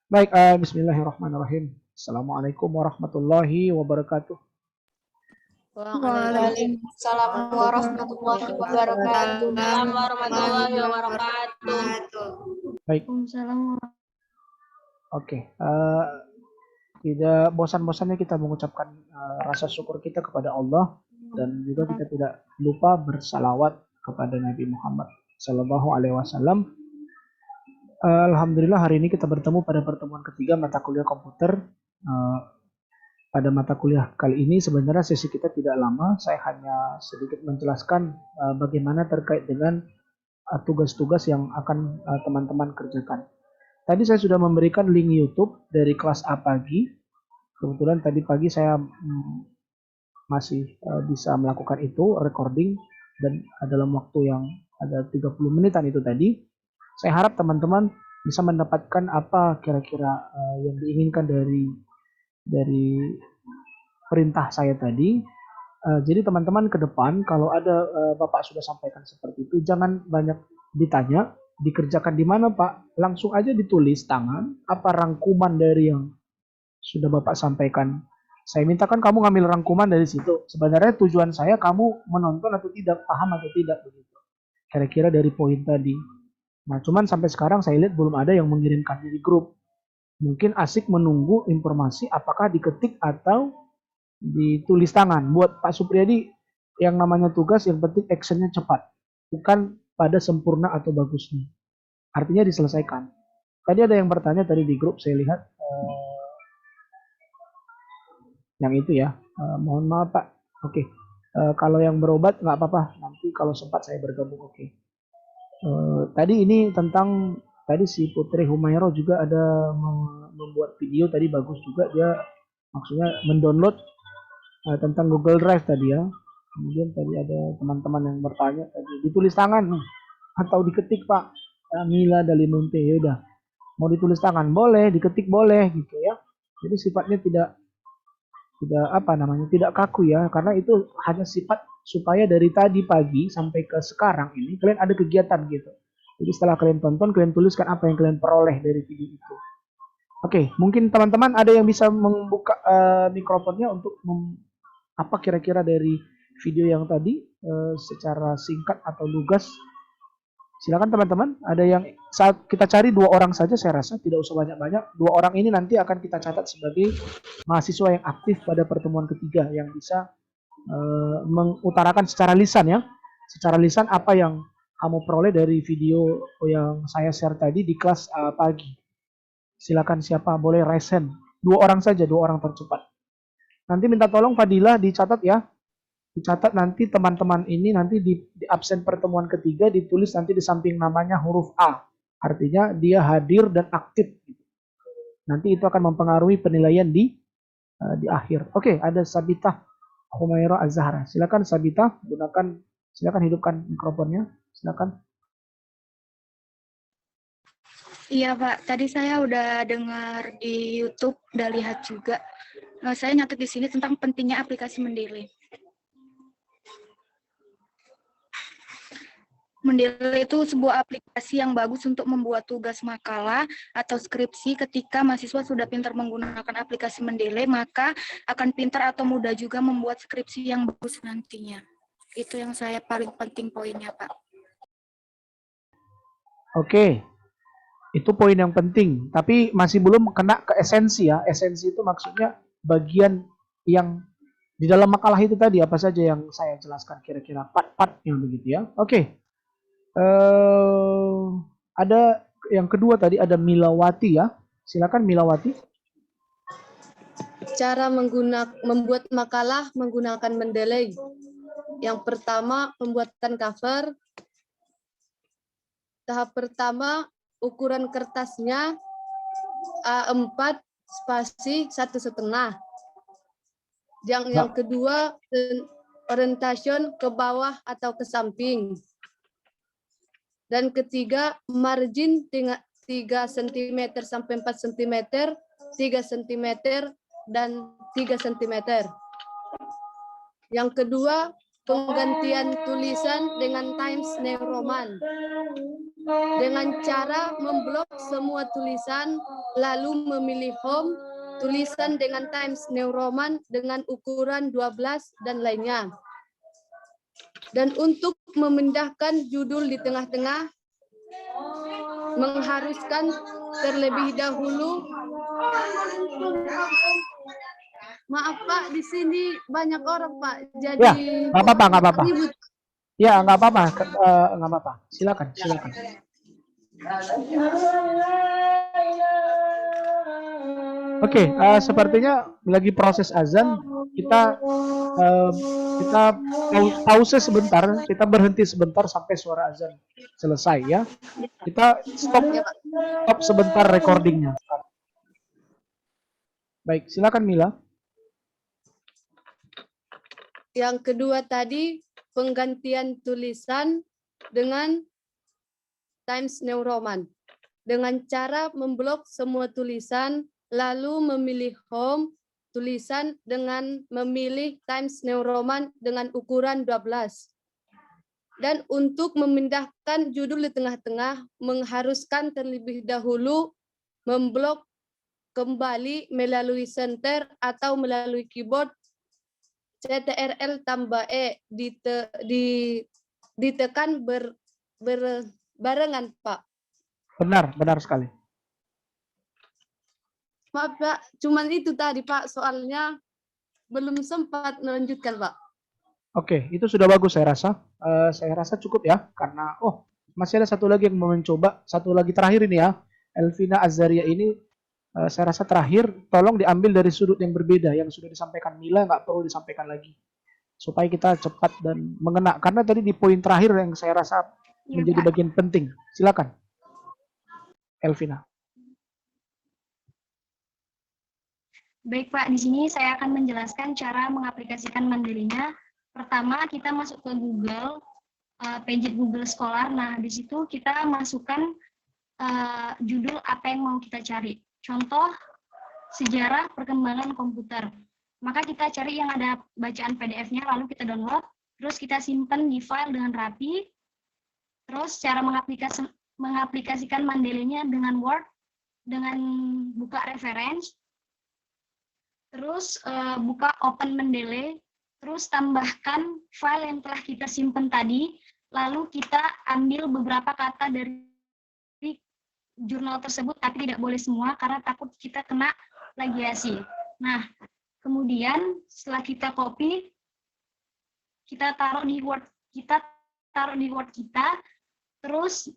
Baik, bismillahirrahmanirrahim. Assalamualaikum warahmatullahi wabarakatuh. Waalaikumsalam warahmatullahi wabarakatuh. Warahmatullahi wabarakatuh. Baik, oke. Tidak bosan-bosannya kita mengucapkan rasa syukur kita kepada Allah dan juga kita tidak lupa bersalawat kepada Nabi Muhammad Sallallahu Alaihi Wasallam. Alhamdulillah hari ini kita bertemu pada pertemuan ketiga mata kuliah komputer. Pada mata kuliah kali ini sebenarnya sesi kita tidak lama. Saya hanya sedikit menjelaskan bagaimana terkait dengan tugas-tugas yang akan teman-teman kerjakan. Tadi saya sudah memberikan link YouTube dari kelas A pagi. Kebetulan tadi pagi saya masih bisa melakukan itu, recording, dan dalam waktu yang ada 30 menitan itu tadi. Saya harap teman-teman bisa mendapatkan apa kira-kira yang diinginkan dari perintah saya tadi. Jadi teman-teman ke depan kalau ada Bapak sudah sampaikan seperti itu, jangan banyak ditanya, dikerjakan di mana Pak, langsung aja ditulis tangan apa rangkuman dari yang sudah Bapak sampaikan. Saya mintakan kamu ngambil rangkuman dari situ. Sebenarnya tujuan saya kamu menonton atau tidak, paham atau tidak begitu. Kira-kira dari poin tadi. Nah, cuman sampai sekarang saya lihat belum ada yang mengirimkan di grup. Mungkin asik menunggu informasi apakah diketik atau ditulis tangan. Buat Pak Supriyadi yang namanya tugas yang penting actionnya cepat. Bukan pada sempurna atau bagusnya. Artinya diselesaikan. Tadi ada yang bertanya tadi di grup saya lihat yang itu ya. Mohon maaf Pak. Oke. Kalau yang berobat nggak apa-apa. Nanti kalau sempat saya bergabung. Oke. Tadi ini tentang tadi si Putri Humairo juga ada membuat video tadi bagus juga, dia maksudnya mendownload tentang Google Drive tadi ya. Kemudian tadi ada teman-teman yang bertanya tadi ditulis tangan atau diketik Pak. Mila Dalimunte, ya udah mau ditulis tangan boleh, diketik boleh gitu ya. Jadi sifatnya tidak apa namanya, tidak kaku ya, karena itu hanya sifat supaya dari tadi pagi sampai ke sekarang ini kalian ada kegiatan gitu. Jadi setelah kalian tonton, kalian tuliskan apa yang kalian peroleh dari video itu. Oke, mungkin teman-teman ada yang bisa membuka mikrofonnya untuk apa kira-kira dari video yang tadi secara singkat atau lugas. Silakan teman-teman, ada yang saat kita cari 2 orang saja saya rasa, tidak usah banyak-banyak. 2 orang ini nanti akan kita catat sebagai mahasiswa yang aktif pada pertemuan ketiga yang bisa mengutarakan secara lisan ya. Secara lisan apa yang kamu peroleh dari video yang saya share tadi di kelas pagi. Silakan siapa boleh raise hand. 2 orang saja, 2 orang tercepat. Nanti minta tolong Fadilah dicatat ya. Dicatat nanti teman-teman ini nanti di absen pertemuan ketiga ditulis nanti di samping namanya huruf A. Artinya dia hadir dan aktif. Nanti itu akan mempengaruhi penilaian di akhir. Oke, ada Sabita Humaira Az-Zahra. Silakan Sabita, silakan hidupkan mikrofonnya. Silakan. Iya Pak, tadi saya udah dengar di YouTube, udah lihat juga. Saya nyatet di sini tentang pentingnya aplikasi Mendeley. Mendeley itu sebuah aplikasi yang bagus untuk membuat tugas makalah atau skripsi. Ketika mahasiswa sudah pintar menggunakan aplikasi Mendeley, maka akan pintar atau mudah juga membuat skripsi yang bagus nantinya. Itu yang saya paling penting poinnya, Pak. Oke, itu poin yang penting. Tapi masih belum kena ke esensi ya. Esensi itu maksudnya bagian yang di dalam makalah itu tadi apa saja yang saya jelaskan kira-kira part-partnya begitu ya. Oke. Ada yang kedua tadi ada Milawati ya. Silakan Milawati. Cara membuat makalah menggunakan Mendeley. Yang pertama, pembuatan cover. Tahap pertama, ukuran kertasnya A4 spasi 1,5. Yang kedua, orientation ke bawah atau ke samping. Dan ketiga, margin 3 cm sampai 4 cm, 3 cm, dan 3 cm. Yang kedua, penggantian tulisan dengan Times New Roman dengan cara memblok semua tulisan lalu memilih home tulisan dengan Times New Roman dengan ukuran 12 dan lainnya. Dan untuk memindahkan judul di tengah-tengah mengharuskan terlebih dahulu. Maaf Pak, di sini banyak orang Pak, jadi Ya, nggak apa-apa, nggak apa-apa. ribut. Ya, nggak apa-apa, nggak apa-apa. Silakan, silakan. Oke, sepertinya lagi proses azan. Kita pause sebentar, kita berhenti sebentar sampai suara azan selesai ya. Kita stop sebentar recordingnya. Baik, silakan Mila. Yang kedua tadi penggantian tulisan dengan Times New Roman dengan cara memblok semua tulisan lalu memilih home tulisan dengan memilih Times New Roman dengan ukuran 12. Dan untuk memindahkan judul di tengah-tengah mengharuskan terlebih dahulu memblok kembali melalui center atau melalui keyboard CTRL tambah E ditekan barengan Pak. Benar sekali. Maaf Pak, cuman itu tadi Pak, soalnya belum sempat melanjutkan Pak. Oke, itu sudah bagus saya rasa. Saya rasa cukup ya, karena masih ada satu lagi yang mau mencoba, satu lagi terakhir ini ya, Elvina Azaria ini saya rasa terakhir, tolong diambil dari sudut yang berbeda, yang sudah disampaikan Mila nggak perlu disampaikan lagi, supaya kita cepat dan mengena. Karena tadi di poin terakhir yang saya rasa menjadi bagian penting. Silakan, Elvina. Baik Pak, di sini saya akan menjelaskan cara mengaplikasikan Mandelinya. Pertama, kita masuk ke Google, page Google Scholar. Nah, di situ kita masukkan judul apa yang mau kita cari. Contoh, sejarah perkembangan komputer. Maka kita cari yang ada bacaan PDF-nya, lalu kita download, terus kita simpan di file dengan rapi. Terus cara mengaplikasikan Mandelinya dengan Word, dengan buka reference, terus buka Open Mendeley, terus tambahkan file yang telah kita simpan tadi, lalu kita ambil beberapa kata dari jurnal tersebut, tapi tidak boleh semua karena takut kita kena plagiasi. Nah, kemudian setelah kita copy, kita taruh di Word kita, terus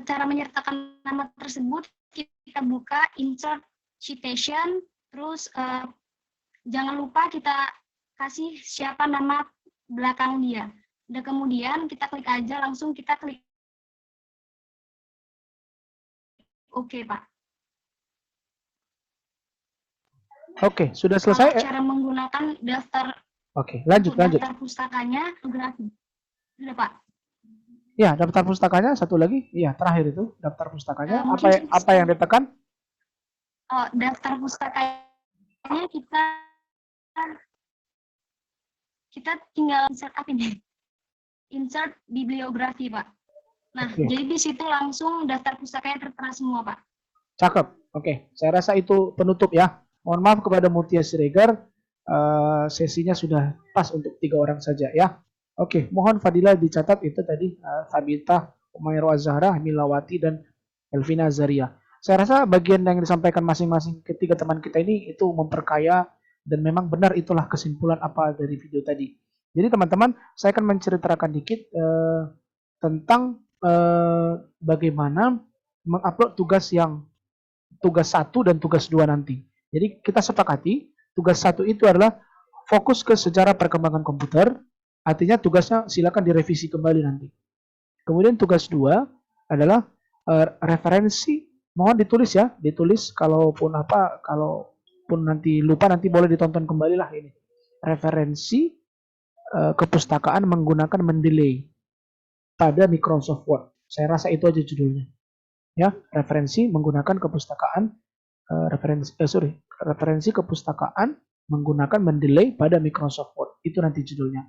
cara menyertakan nama tersebut kita buka insert citation, terus jangan lupa kita kasih siapa nama belakang dia. Dan kemudian kita klik aja, langsung kita klik Oke, Pak. Oke, sudah selesai. Cara menggunakan daftar. Oke, lanjut. Daftar pustakanya, grafi. Sudah, Pak. Ya, daftar pustakanya satu lagi. Iya, terakhir itu daftar pustakanya. Apa yang ditekan? Oh, daftar pustakanya kita tinggal insert apa ini? Insert bibliografi, Pak. Nah, jadi di situ langsung daftar pustakanya tertera semua, Pak. Cakep. Oke, saya rasa itu penutup ya. Mohon maaf kepada Mutia Siregar, sesinya sudah pas untuk 3 orang saja ya. Oke, mohon Fadila dicatat itu tadi Thabita, Umairah Zahra, Milawati, dan Elvina Azaria. Saya rasa bagian yang disampaikan masing-masing ketiga teman kita ini itu memperkaya dan memang benar itulah kesimpulan apa dari video tadi. Jadi teman-teman, saya akan menceritakan dikit tentang bagaimana mengupload tugas 1 dan tugas 2 nanti. Jadi kita sepakati tugas 1 itu adalah fokus ke sejarah perkembangan komputer, artinya tugasnya silakan direvisi kembali nanti. Kemudian tugas 2 adalah referensi, mohon ditulis ya, ditulis kalaupun nanti lupa nanti boleh ditonton kembali lah ini. Referensi kepustakaan menggunakan Mendeley pada Microsoft Word. Saya rasa itu aja judulnya. Ya, referensi menggunakan kepustakaan referensi kepustakaan menggunakan mendelay pada Microsoft Word. Itu nanti judulnya.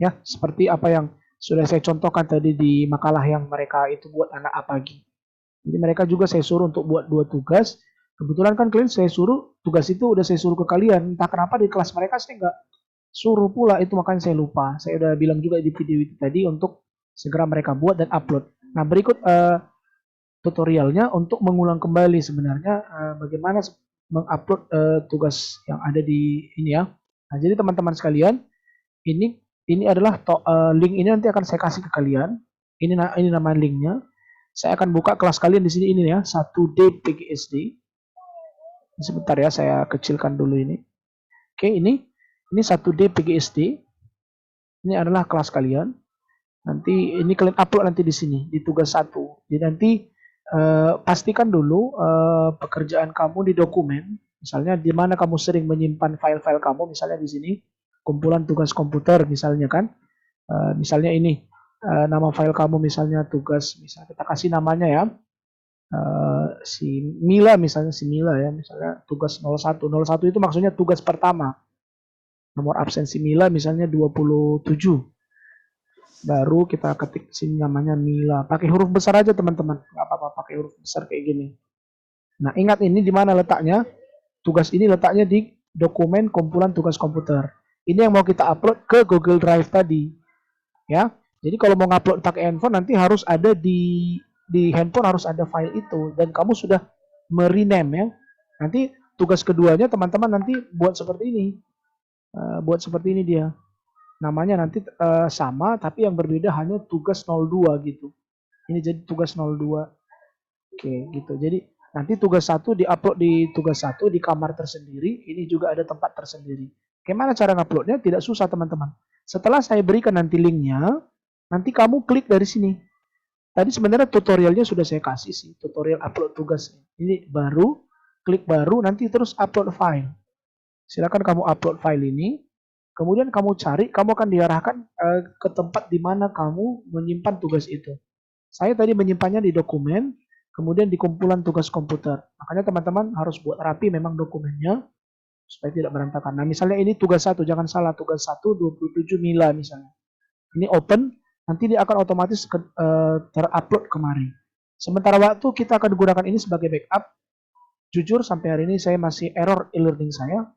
Ya, seperti apa yang sudah saya contohkan tadi di makalah yang mereka itu buat anak pagi. Jadi mereka juga saya suruh untuk buat 2 tugas. Kebetulan kan kalian saya suruh, tugas itu udah saya suruh ke kalian. Entah kenapa di kelas mereka saya nggak suruh pula, itu makanya saya lupa. Saya udah bilang juga di video itu tadi untuk segera mereka buat dan upload. Nah, berikut tutorialnya untuk mengulang kembali sebenarnya bagaimana mengupload tugas yang ada di ini ya. Nah, jadi teman-teman sekalian, ini adalah link ini nanti akan saya kasih ke kalian. Ini nama linknya. Saya akan buka kelas kalian di sini ini ya, 1D PGSD. Sebentar ya, saya kecilkan dulu ini. Oke, ini 1D PGSD. Ini adalah kelas kalian. Nanti ini kalian upload nanti di sini di tugas 1. Jadi nanti pastikan dulu pekerjaan kamu di dokumen. Misalnya di mana kamu sering menyimpan file-file kamu, misalnya di sini kumpulan tugas komputer misalnya kan. Misalnya ini nama file kamu misalnya tugas, misalnya kita kasih namanya ya. Si Mila misalnya, ya, misalnya tugas 01. 01 itu maksudnya tugas pertama. Nomor absensi Mila misalnya 27. Baru kita ketik sini namanya Mila. Pakai huruf besar aja teman-teman. Nggak apa-apa pakai huruf besar kayak gini. Nah, ingat ini di mana letaknya? Tugas ini letaknya di dokumen kumpulan tugas komputer. Ini yang mau kita upload ke Google Drive tadi. Ya. Jadi kalau mau ngupload pakai handphone nanti harus ada di handphone harus ada file itu dan kamu sudah merename ya. Nanti tugas keduanya teman-teman nanti buat seperti ini. Buat seperti ini dia. Namanya nanti sama tapi yang berbeda hanya tugas 02 gitu. Ini jadi tugas 02. Oke, gitu. Jadi nanti tugas 1 diupload di tugas 1 di kamar tersendiri, ini juga ada tempat tersendiri. Gimana cara nguploadnya? Tidak susah teman-teman. Setelah saya berikan nanti linknya, nanti kamu klik dari sini. Tadi sebenarnya tutorialnya sudah saya kasih sih, tutorial upload tugas. Ini baru, klik baru, nanti terus upload file. Silakan kamu upload file ini. Kemudian kamu cari, kamu akan diarahkan ke tempat di mana kamu menyimpan tugas itu. Saya tadi menyimpannya di dokumen, kemudian di kumpulan tugas komputer. Makanya teman-teman harus buat rapi memang dokumennya, supaya tidak berantakan. Nah, misalnya ini tugas 1, jangan salah, tugas 1, 27 Mila misalnya. Ini open, nanti dia akan otomatis terupload kemari. Sementara waktu kita akan gunakan ini sebagai backup. Jujur sampai hari ini saya masih error e-learning saya.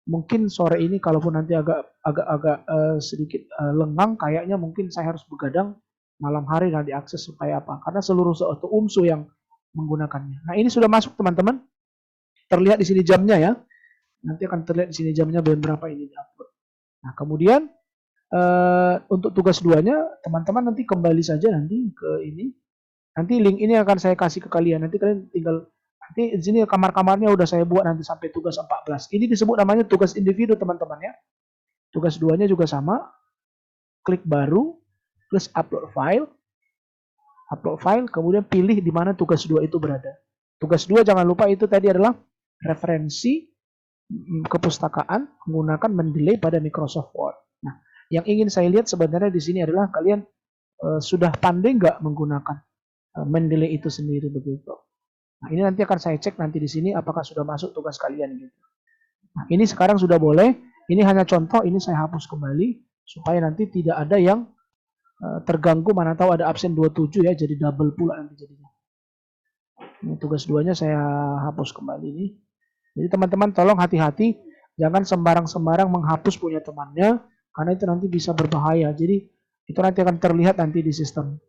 Mungkin sore ini kalaupun nanti agak sedikit lengang, kayaknya mungkin saya harus begadang malam hari dan diakses supaya apa? Karena seluruh suatu UMSU yang menggunakannya. Nah, ini sudah masuk teman-teman. Terlihat di sini jamnya ya. Nanti akan terlihat di sini jamnya berapa ini diupload. Nah, kemudian untuk tugas 2-nya teman-teman nanti kembali saja nanti ke ini. Nanti link ini akan saya kasih ke kalian. Nanti kalian tinggal nanti di sini kamar-kamarnya udah saya buat nanti sampai tugas 14. Ini disebut namanya tugas individu teman-teman ya. Tugas 2-nya juga sama. Klik baru, plus upload file. Upload file, kemudian pilih di mana tugas 2 itu berada. Tugas 2 jangan lupa itu tadi adalah referensi kepustakaan menggunakan mendelay pada Microsoft Word. Nah, yang ingin saya lihat sebenarnya di sini adalah kalian sudah pandai nggak menggunakan mendelay itu sendiri begitu. Nah, ini nanti akan saya cek nanti di sini apakah sudah masuk tugas kalian gitu. Nah, ini sekarang sudah boleh. Ini hanya contoh, ini saya hapus kembali supaya nanti tidak ada yang terganggu, mana tahu ada absen 27 ya, jadi double pula nanti jadinya. Ini tugas 2-nya saya hapus kembali ini. Jadi teman-teman tolong hati-hati, jangan sembarang-sembarang menghapus punya temannya, karena itu nanti bisa berbahaya. Jadi itu nanti akan terlihat nanti di sistem.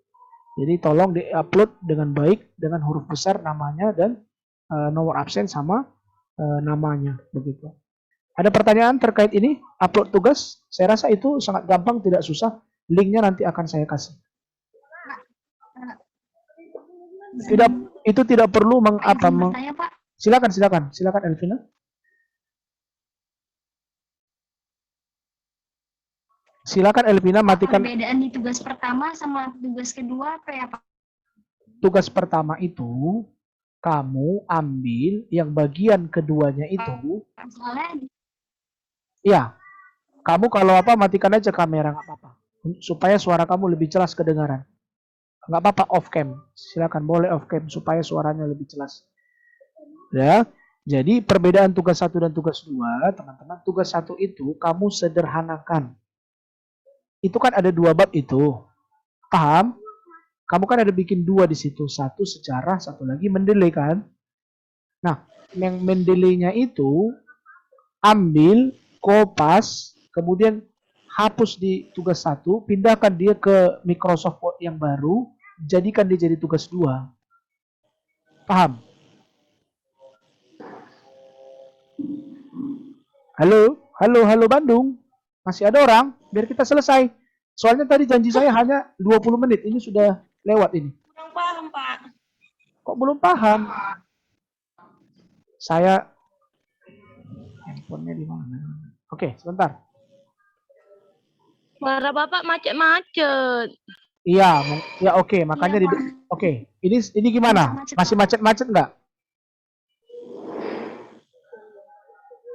Jadi tolong di-upload dengan baik, dengan huruf besar namanya dan nomor absen sama namanya, begitu. Ada pertanyaan terkait ini, upload tugas? Saya rasa itu sangat gampang, tidak susah. Linknya nanti akan saya kasih. Itu tidak perlu silakan Elvina. Silakan Elvina matikan. Perbedaan di tugas pertama sama tugas kedua apa ya Pak? Tugas pertama itu kamu ambil yang bagian keduanya itu. Ya, kamu kalau apa matikan aja kamera nggak apa-apa, supaya suara kamu lebih jelas kedengaran. Nggak apa-apa off cam, silakan boleh off cam supaya suaranya lebih jelas. Ya, Jadi perbedaan tugas 1 dan tugas 2, teman-teman, tugas 1 itu kamu sederhanakan. Itu kan ada 2 bab itu. Paham? Kamu kan ada bikin 2 di situ. 1 sejarah, 1 lagi Mendeley kan? Nah, yang Mendeley-nya itu ambil, kopas, kemudian hapus di tugas 1, pindahkan dia ke Microsoft Word yang baru, jadikan dia jadi tugas 2. Paham? Halo, halo, halo Bandung. Masih ada orang? Biar kita selesai. Soalnya tadi janji saya hanya 20 menit. Ini sudah lewat ini. Kurang paham, Pak. Kok belum paham? Saya handphonenya di mana? Oke, sebentar. Suara Bapak macet-macet. Iya, ya oke. Makanya Iya, di oke. Ini gimana? Macet-macet, Masih Pak. macet-macet nggak?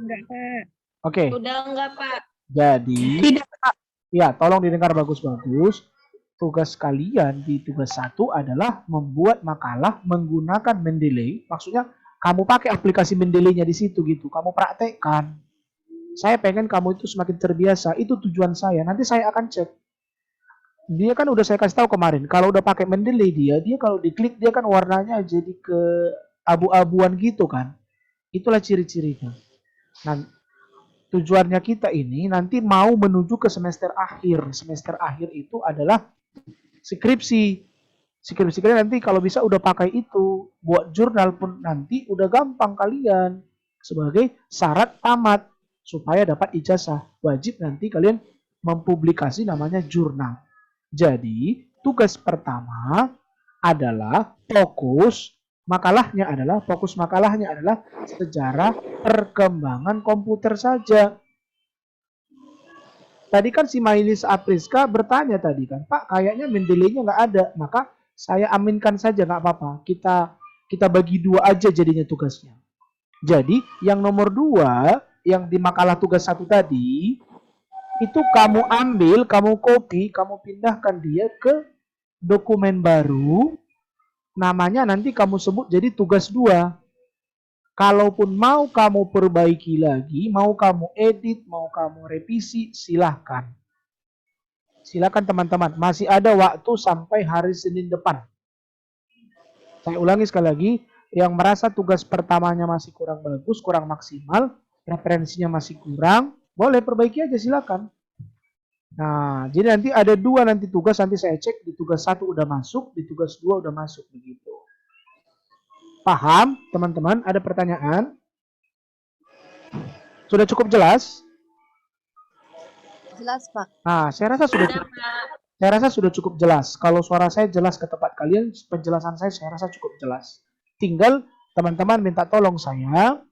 Enggak, Pak. Oke. Udah enggak, Pak. Jadi, Tidak, Pak. ya tolong didengar bagus-bagus. Tugas kalian di tugas 1 adalah membuat makalah menggunakan Mendeley. Maksudnya kamu pakai aplikasi Mendeley-nya di situ gitu. Kamu praktekkan. Saya pengen kamu itu semakin terbiasa. Itu tujuan saya. Nanti saya akan cek. Dia kan udah saya kasih tahu kemarin. Kalau udah pakai Mendeley dia kalau diklik dia kan warnanya jadi ke abu-abuan gitu kan. Itulah ciri-cirinya. Nah, tujuannya kita ini nanti mau menuju ke semester akhir. Semester akhir itu adalah skripsi. Skripsi kalian nanti kalau bisa udah pakai itu. Buat jurnal pun nanti udah gampang kalian. Sebagai syarat tamat. Supaya dapat ijazah. Wajib nanti kalian mempublikasi namanya jurnal. Jadi, tugas pertama adalah fokus makalahnya adalah sejarah perkembangan komputer saja. Tadi kan si Mailis Apriska bertanya tadi kan, Pak kayaknya Mendeley-nya nggak ada, maka saya aminkan saja nggak apa-apa. Kita bagi 2 aja jadinya tugasnya. Jadi yang nomor 2 yang di makalah tugas 1 tadi itu kamu ambil, kamu copy, kamu pindahkan dia ke dokumen baru. Namanya nanti kamu sebut jadi tugas 2. Kalaupun mau kamu perbaiki lagi, mau kamu edit, mau kamu revisi, silahkan. Silahkan teman-teman, masih ada waktu sampai hari Senin depan. Saya ulangi sekali lagi, yang merasa tugas pertamanya masih kurang bagus, kurang maksimal, referensinya masih kurang, boleh perbaiki aja silakan. Nah, jadi nanti ada 2 nanti tugas, nanti saya cek di tugas 1 udah masuk, di tugas 2 udah masuk begitu. Paham, teman-teman? Ada pertanyaan? Sudah cukup jelas? Jelas, Pak. Nah, saya rasa sudah cukup jelas. Kalau suara saya jelas ke tempat kalian, penjelasan saya rasa cukup jelas. Tinggal teman-teman minta tolong saya,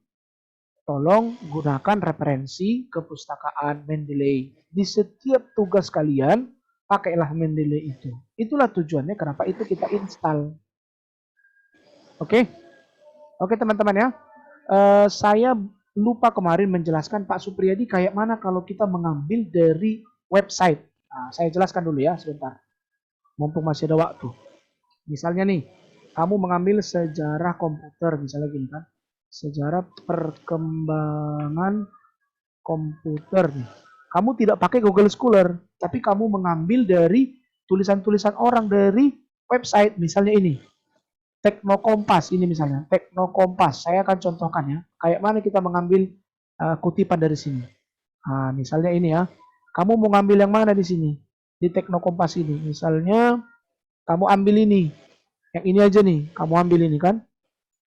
tolong gunakan referensi kepustakaan Mendeley. Di setiap tugas kalian, pakailah Mendeley itu. Itulah tujuannya kenapa itu kita install. Oke? Oke teman-teman ya. Saya lupa kemarin menjelaskan Pak Supriyadi kayak mana kalau kita mengambil dari website. Nah, saya jelaskan dulu ya sebentar. Mumpung masih ada waktu. Misalnya nih, kamu mengambil sejarah komputer, misalnya gini kan. Sejarah perkembangan komputer nih. Kamu tidak pakai Google Scholar, tapi kamu mengambil dari tulisan-tulisan orang dari website, misalnya ini. Teknokompas ini misalnya, Teknokompas. Saya akan contohkan ya, kayak mana kita mengambil kutipan dari sini. Nah, misalnya ini ya, kamu mau ngambil yang mana di sini? Di Teknokompas ini. Misalnya, kamu ambil ini. Yang ini aja nih, kamu ambil ini kan.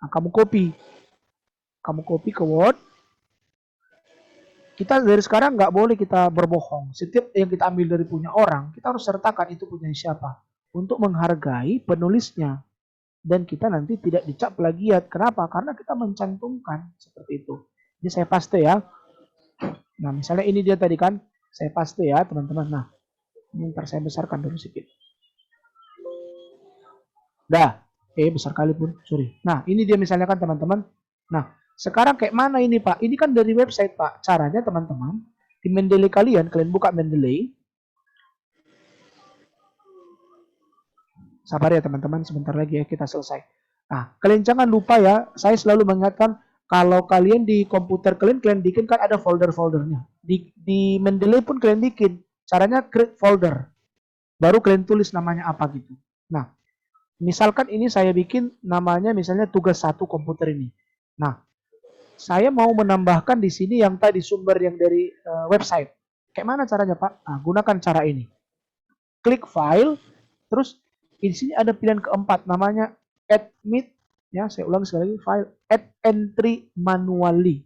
Nah, kamu copy. Kamu copy ke Word. Kita dari sekarang nggak boleh kita berbohong. Setiap yang kita ambil dari punya orang, kita harus sertakan itu punya siapa. Untuk menghargai penulisnya. Dan kita nanti tidak dicap plagiat. Kenapa? Karena kita mencantumkan seperti itu. Jadi saya paste ya. Nah, misalnya ini dia tadi kan. Saya paste ya, teman-teman. Nah, ini ntar saya besarkan dulu sedikit. Dah. Besar kali pun. Sorry. Nah, ini dia misalnya kan, teman-teman. Nah, sekarang kayak mana ini, Pak? Ini kan dari website, Pak. Caranya, teman-teman. Di Mendeley kalian buka Mendeley. Sabar ya teman-teman, sebentar lagi ya kita selesai. Nah, kalian jangan lupa ya, saya selalu mengingatkan kalau kalian di komputer kalian bikin kan ada folder-foldernya. Di Mendeley pun kalian bikin. Caranya create folder. Baru kalian tulis namanya apa gitu. Nah, misalkan ini saya bikin namanya misalnya tugas 1 komputer ini. Nah, saya mau menambahkan di sini yang tadi sumber yang dari website. Kayak mana caranya, Pak? Nah, gunakan cara ini. Klik file, terus di sini ada pilihan keempat namanya admit, ya saya ulang sekali lagi, file add entry manually.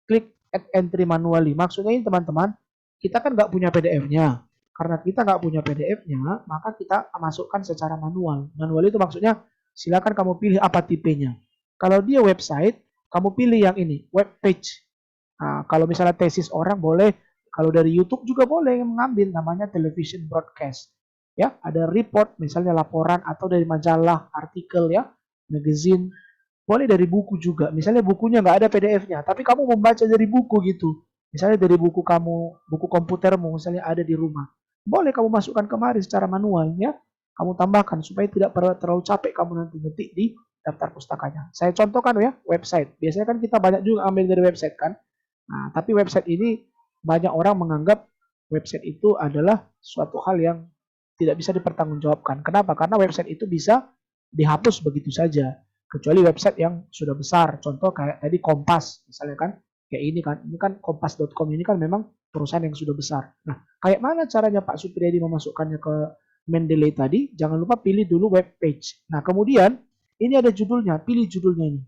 Klik add entry manually. Maksudnya ini teman-teman, kita kan nggak punya PDF-nya. Karena kita nggak punya PDF-nya, maka kita masukkan secara manual. Manual itu maksudnya silakan kamu pilih apa tipenya. Kalau dia website, kamu pilih yang ini, web page. Nah, kalau misalnya tesis orang boleh, kalau dari YouTube juga boleh mengambil namanya television broadcast. Ya, ada report misalnya laporan atau dari majalah, artikel ya, magazine. Boleh dari buku juga. Misalnya bukunya nggak ada PDF-nya, tapi kamu membaca dari buku gitu. Misalnya dari buku kamu, buku komputermu misalnya ada di rumah. Boleh kamu masukkan kemari secara manual ya. Kamu tambahkan supaya tidak terlalu capek kamu nanti ngetik di daftar pustakanya. Saya contohkan ya, website. Biasanya kan kita banyak juga ambil dari website kan. Nah, tapi website ini banyak orang menganggap website itu adalah suatu hal yang tidak bisa dipertanggungjawabkan. Kenapa? Karena website itu bisa dihapus begitu saja. Kecuali website yang sudah besar. Contoh kayak tadi Kompas misalnya kan. Kayak ini kan kompas.com ini kan memang perusahaan yang sudah besar. Nah, kayak mana caranya Pak Supriyadi memasukkannya ke Mendeley tadi? Jangan lupa pilih dulu web page. Nah, kemudian ini ada judulnya, pilih judulnya ini.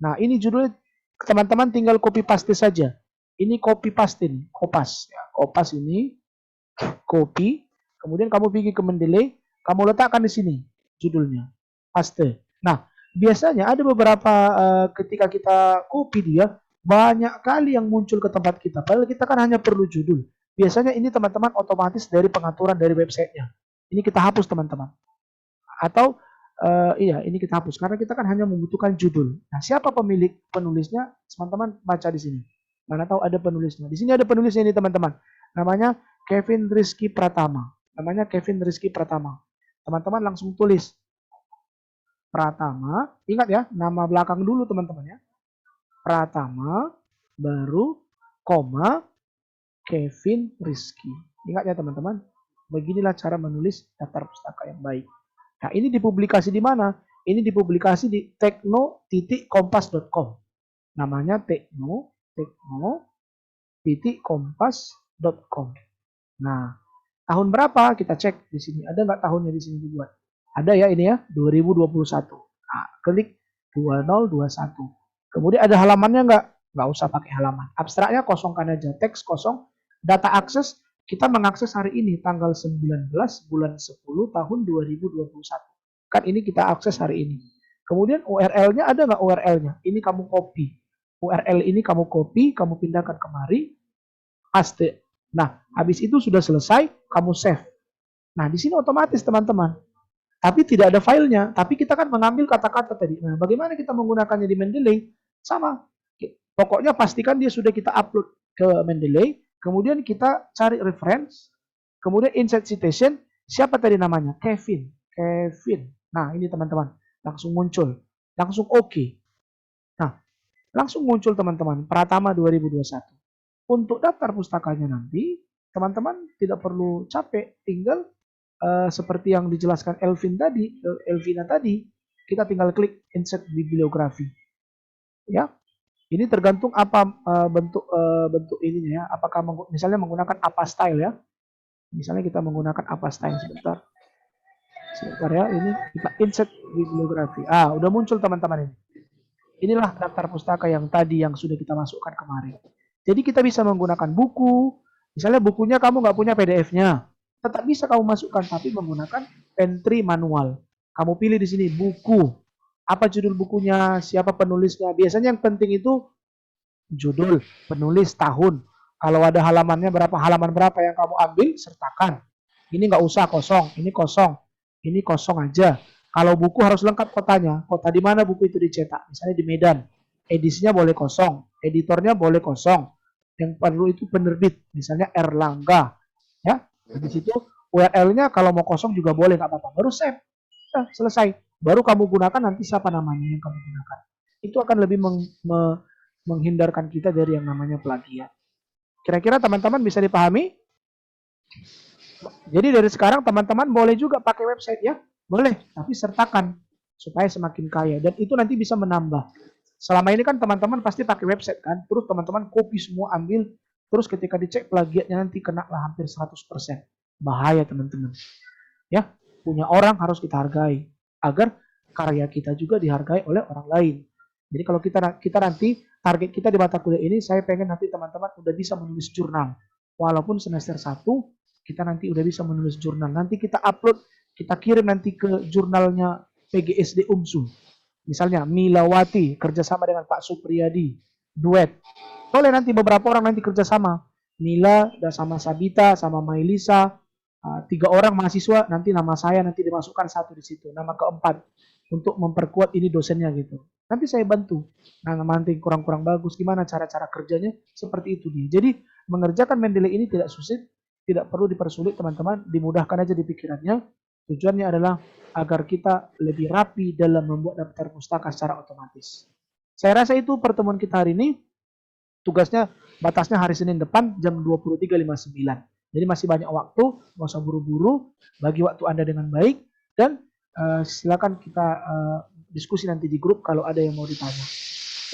Nah, ini judulnya teman-teman tinggal copy paste saja. Ini copy paste nih, Kopas. Ya, Kopas ini copy, kemudian kamu pergi ke Mendeley, kamu letakkan di sini judulnya, paste. Nah, biasanya ada beberapa ketika kita copy dia, banyak kali yang muncul ke tempat kita. Padahal kita kan hanya perlu judul. Biasanya ini teman-teman otomatis dari pengaturan dari websitenya. Ini kita hapus teman-teman. Atau iya ini kita hapus karena kita kan hanya membutuhkan judul. Nah siapa pemilik penulisnya? Teman-teman baca di sini. Mana tahu ada penulisnya. Di sini ada penulisnya ini teman-teman. Namanya Kevin Rizky Pratama. Namanya Kevin Rizky Pratama. Teman-teman langsung tulis Pratama. Ingat ya nama belakang dulu teman-teman ya. Pratama, baru, koma, Kevin Rizky. Ingat ya teman-teman, beginilah cara menulis daftar pustaka yang baik. Nah ini dipublikasi di mana? Ini dipublikasi di tekno.kompas.com. Namanya tekno.kompas.com. Nah, tahun berapa? Kita cek di sini. Ada nggak tahunnya di sini dibuat? Ada ya ini ya, 2021. Nah, klik 2021. Kemudian ada halamannya nggak usah pakai halaman. Abstraknya kosongkan aja, teks kosong. Data akses, kita mengakses hari ini, tanggal 19 bulan 10 tahun 2021. Kan ini kita akses hari ini. Kemudian URL-nya ada nggak URL-nya? Ini kamu copy. URL ini kamu copy, kamu pindahkan kemari, paste. Nah, habis itu sudah selesai, kamu save. Nah, di sini otomatis teman-teman. Tapi tidak ada filenya. Tapi kita kan mengambil kata-kata tadi. Nah, bagaimana kita menggunakannya di Mendeley? Sama. Pokoknya pastikan dia sudah kita upload ke Mendeley. Kemudian kita cari reference. Kemudian insert citation. Siapa tadi namanya? Kevin. Nah, ini teman-teman. Langsung muncul. Langsung oke. Nah, langsung muncul teman-teman. Pratama 2021. Untuk daftar pustakanya nanti, teman-teman tidak perlu capek. Tinggal seperti yang dijelaskan Elvina tadi, kita tinggal klik insert bibliografi. Ya, ini tergantung apa bentuk ininya ya. Apakah misalnya menggunakan apa style ya? Misalnya kita menggunakan apa style sebentar ya. Ini kita insert bibliografi. Udah muncul teman-teman ini. Inilah daftar pustaka yang tadi yang sudah kita masukkan kemarin. Jadi kita bisa menggunakan buku. Misalnya bukunya kamu nggak punya PDF-nya, tetap bisa kamu masukkan tapi menggunakan entry manual. Kamu pilih di sini buku. Apa judul bukunya, siapa penulisnya. Biasanya yang penting itu judul, penulis, tahun. Kalau ada halaman berapa yang kamu ambil, sertakan. Ini nggak usah kosong, ini kosong aja. Kalau buku harus lengkap kotanya. Kota di mana buku itu dicetak. Misalnya di Medan. Edisinya boleh kosong, editornya boleh kosong. Yang perlu itu penerbit, misalnya Erlangga. Ya, di situ URL-nya kalau mau kosong juga boleh, nggak apa-apa. Baru save, selesai. Baru kamu gunakan nanti siapa namanya yang kamu gunakan. itu akan lebih menghindarkan kita dari yang namanya plagiat. Kira-kira teman-teman bisa dipahami? Jadi dari sekarang teman-teman boleh juga pakai website ya, boleh, tapi sertakan supaya semakin kaya dan itu nanti bisa menambah. Selama ini kan teman-teman pasti pakai website kan, terus teman-teman copy semua ambil, terus ketika dicek plagiatnya nanti kena lah hampir 100%. Bahaya teman-teman. Ya, punya orang harus kita hargai agar karya kita juga dihargai oleh orang lain. Jadi kalau kita nanti target kita di mata kuliah ini, saya pengen nanti teman-teman udah bisa menulis jurnal. Walaupun semester 1 kita nanti udah bisa menulis jurnal. Nanti kita upload, kita kirim nanti ke jurnalnya PGSD UMSU. Misalnya Milawati kerjasama dengan Pak Supriyadi, duet. Boleh nanti beberapa orang nanti kerjasama. Mila dan sama Sabita, sama Mailisa, 3 orang mahasiswa, nanti nama saya nanti dimasukkan 1 di situ, nama keempat untuk memperkuat ini dosennya gitu. Nanti saya bantu. Nah, nanti kurang-kurang bagus gimana cara-cara kerjanya seperti itu dia. Jadi mengerjakan Mendeley ini tidak sulit, tidak perlu dipersulit teman-teman, dimudahkan aja di pikirannya. Tujuannya adalah agar kita lebih rapi dalam membuat daftar pustaka secara otomatis. Saya rasa itu pertemuan kita hari ini. Tugasnya batasnya hari Senin depan jam 23.59. Jadi masih banyak waktu, nggak usah buru-buru, bagi waktu Anda dengan baik, dan silakan kita diskusi nanti di grup kalau ada yang mau ditanya.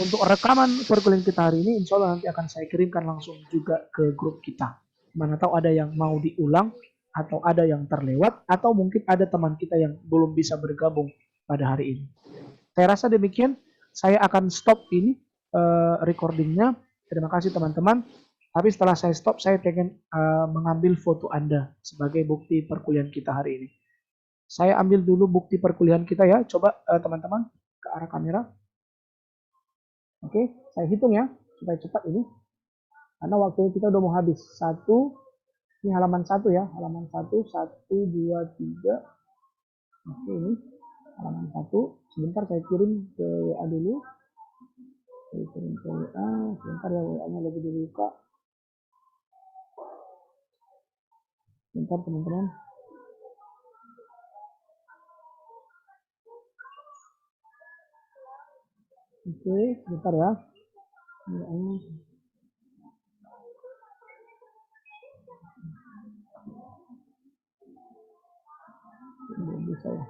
Untuk rekaman perkuliahan kita hari ini, insya Allah nanti akan saya kirimkan langsung juga ke grup kita. Mana tahu ada yang mau diulang, atau ada yang terlewat, atau mungkin ada teman kita yang belum bisa bergabung pada hari ini. Saya rasa demikian, saya akan stop ini recordingnya. Terima kasih teman-teman. Tapi setelah saya stop, saya pengen mengambil foto Anda sebagai bukti perkuliahan kita hari ini. Saya ambil dulu bukti perkuliahan kita ya. Coba teman-teman ke arah kamera. Oke, saya hitung ya supaya cepat ini. Karena waktunya kita udah mau habis. 1, ini halaman 1 ya. Halaman 1, 1, 2, 3. Oke, ini halaman 1. Sebentar saya kirim ke WA dulu. Saya kirim ke WA. Sebentar ya, WA-nya lagi dibuka. Sebentar teman-teman. Oke, sebentar ya. Belum bisa ya.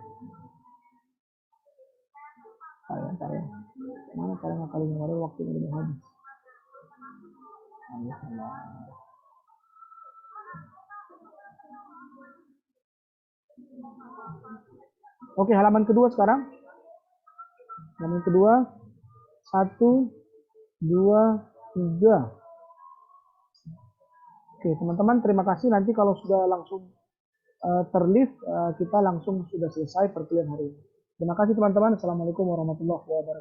Ntar ya. Mana cara ngakalin kemarin waktu ini habis. Oke, halaman kedua sekarang. Halaman kedua. 1, 2, 3. Oke, teman-teman terima kasih. Nanti kalau sudah langsung terlift, kita langsung sudah selesai perkuliahan hari ini. Terima kasih teman-teman. Assalamualaikum warahmatullahi wabarakatuh.